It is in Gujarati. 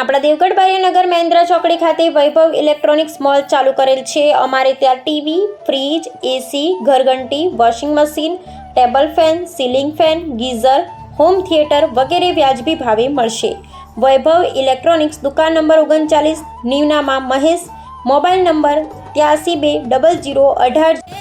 આપણા દેવગઢ બારિયાનગર મહેન્દ્રા ચોકડી ખાતે વૈભવ ઇલેક્ટ્રોનિક્સ મોલ ચાલુ કરેલ છે। અમારે ત્યાં ટીવી, ફ્રીજ, એસી, ઘરઘંટી, washing machine, table fan, ceiling fan, geyser, home theatre વગેરે વ્યાજબી ભાવે મળશે। વૈભવ ઇલેક્ટ્રોનિક્સ દુકાન નંબર 39 નીવનામાં મહેશ, મોબાઈલ નંબર 83 2 00 18।